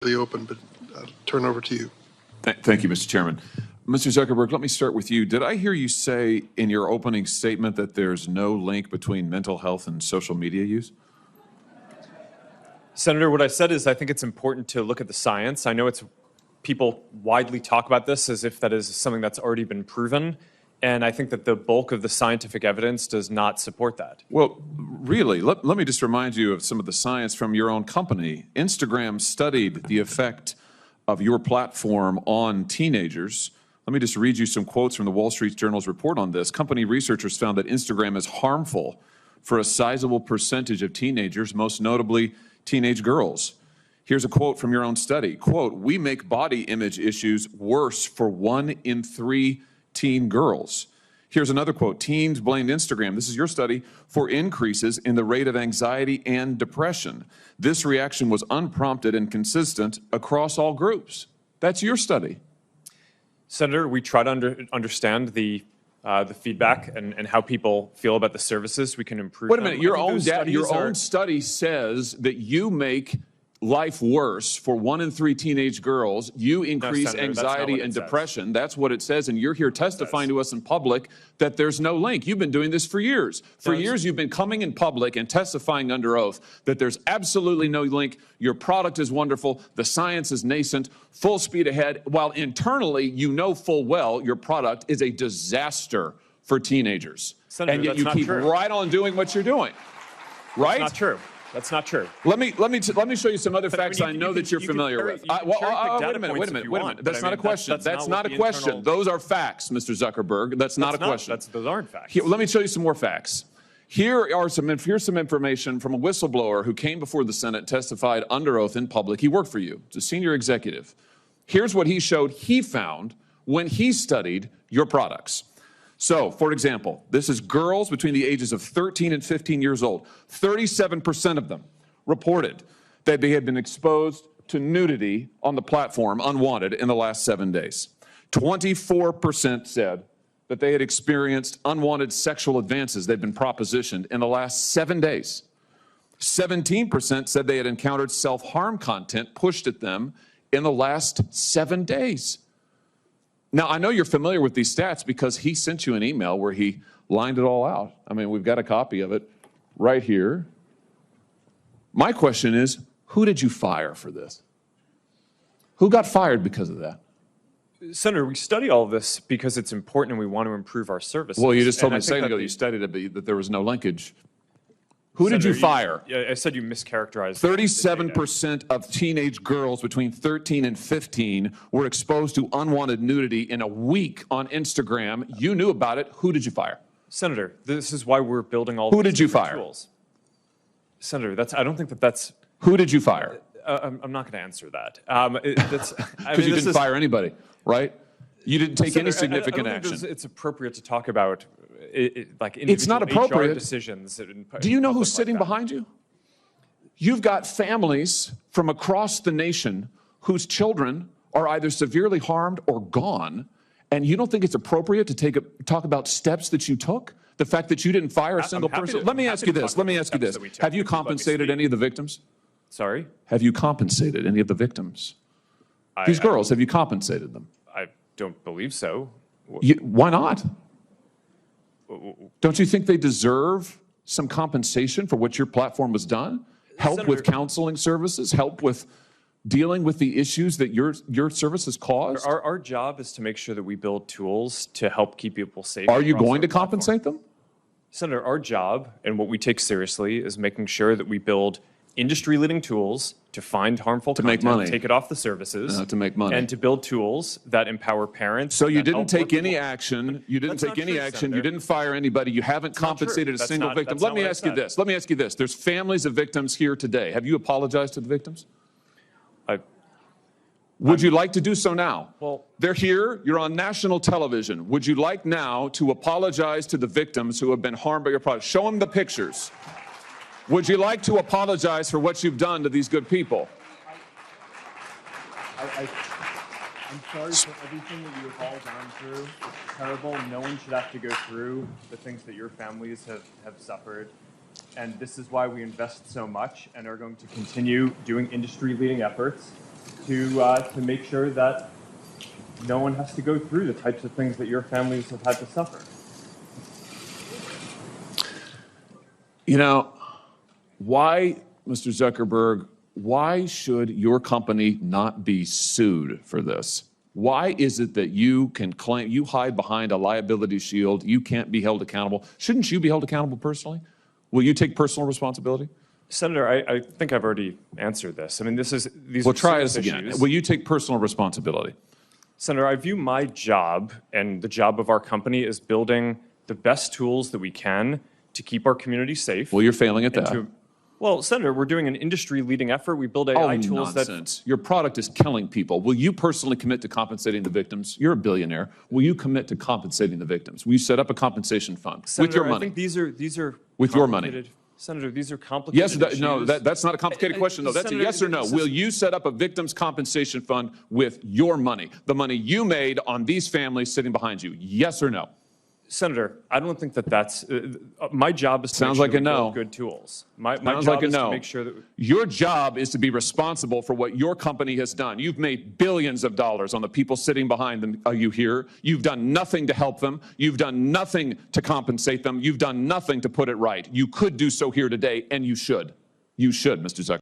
open, but I'll turn over to you. Thank you, Mr. Chairman. Mr. Zuckerberg, let me start with you. Did I hear you say in your opening statement that there's no link between mental health and social media use? Senator, what I said is I think it's important to look at the science. I know people widely talk about this as if that is something that's already been proven, and I think that the bulk of the scientific evidence does not support that. Well, really, let me just remind you of some of the science from your own company. Instagram studied the effect of your platform on teenagers. Let me just read you some quotes from the Wall Street Journal's report on this. Company researchers found that Instagram is harmful for a sizable percentage of teenagers, most notably teenage girls. Here's a quote from your own study. Quote, "We make body image issues worse for 1 in 3 teen girls." Here's another quote. "Teens blamed Instagram," this is your study, "for increases in the rate of anxiety and depression. This reaction was unprompted and consistent across all groups." That's your study. Senator, we try to understand the feedback and how people feel about the services. We can improve. Wait a minute. Your own study says that you make life worse for 1 in 3 teenage girls. You increase anxiety and depression. That's what it says. And you're here testifying to us in public that there's no link. You've been doing this for years. For years, you've been coming in public and testifying under oath that there's absolutely no link. Your product is wonderful. The science is nascent, full speed ahead, while internally you know full well your product is a disaster for teenagers. Senator, and yet you keep right on doing what you're doing. Right? That's not true. That's not true. Let me show you some other facts I know that you're familiar with. Wait a minute. That's not a question. That's not a question. Those are facts, Mr. Zuckerberg. That's not a question. Those aren't facts. Let me show you some more facts. Here's some information from a whistleblower who came before the Senate, testified under oath in public. He worked for you. It's a senior executive. Here's what he showed he found when he studied your products. So, for example, this is girls between the ages of 13 and 15 years old. 37% of them reported that they had been exposed to nudity on the platform unwanted in the last 7 days. 24% said that they had experienced unwanted sexual advances. They've been propositioned in the last 7 days. 17% said they had encountered self-harm content pushed at them in the last 7 days. Now, I know you're familiar with these stats because he sent you an email where he lined it all out. I mean, we've got a copy of it right here. My question is, who did you fire for this? Who got fired because of that? Senator, we study all of this because it's important and we want to improve our services. Well, you just told me a second ago you studied it, that there was no linkage. Who did you fire? I said you mischaracterized. 37% of teenage girls between 13 and 15 were exposed to unwanted nudity in a week on Instagram. You knew about it. Who did you fire? Senator, this is why we're building all. Who did you fire? Tools. Senator, I don't think that's. Who did you fire? I'm not going to answer that. Because you didn't fire anybody, right? You didn't take any significant action. It's appropriate to talk about like individual it's not appropriate. HR decisions. Do you know who's sitting behind you? You've got families from across the nation whose children are either severely harmed or gone, and you don't think it's appropriate to talk about steps that you took? The fact that you didn't fire a single person? Let me ask you this. Have you compensated any of the victims? Sorry? Have you compensated any of the victims? These girls, have you compensated them? I don't believe so. Why not? Don't you think they deserve some compensation for what your platform has done? Help Senator, with counseling services? Help with dealing with the issues that your services caused? Our job is to make sure that we build tools to help keep people safe. Are you going to compensate them? Senator, our job and what we take seriously is making sure that we build industry-leading tools to find harmful content, make money, take it off the services, to make money, and to build tools that empower parents. So you didn't take any action. You didn't take any action. You didn't fire anybody. You haven't compensated a single victim. Let me ask you this. Let me ask you this. There's families of victims here today. Have you apologized to the victims? Would you like to do so now? Well, they're here. You're on national television. Would you like now to apologize to the victims who have been harmed by your product? Show them the pictures. Would you like to apologize for what you've done to these good people? I'm sorry for everything that you have all gone through. It's terrible. No one should have to go through the things that your families have suffered. And this is why we invest so much and are going to continue doing industry-leading efforts to make sure that no one has to go through the types of things that your families have had to suffer. You know, why, Mr. Zuckerberg, why should your company not be sued for this? Why is it that you can claim, you hide behind a liability shield, you can't be held accountable? Shouldn't you be held accountable personally? Will you take personal responsibility? Senator, I think I've already answered this. I mean, these Well, are try serious this again. issues. Will you take personal responsibility? Senator, I view my job and the job of our company as building the best tools that we can to keep our community safe. Well, you're failing at and that. Well, Senator, we're doing an industry-leading effort. We build AI tools nonsense. Your product is killing people. Will you personally commit to compensating the victims? You're a billionaire. Will you commit to compensating the victims? Will you set up a compensation fund Senator, with your money? I think these are With your money. complicated- Senator, these are complicated Yes, no, issues. that's not a complicated question, though. That's Senator, a yes or no. this is- Will you set up a victims' compensation fund with your money, the money you made on these families sitting behind you? Yes or no? Senator, I don't think that that's my job is to Sounds make sure like a we no. build good tools. My Sounds job like a is no. to make sure that Your job is to be responsible for what your company has done. You've made billions of dollars on the people sitting behind them. Are you here? You've done nothing to help them. You've done nothing to compensate them. You've done nothing to put it right. You could do so here today, and you should. You should, Mr. Zuckerberg.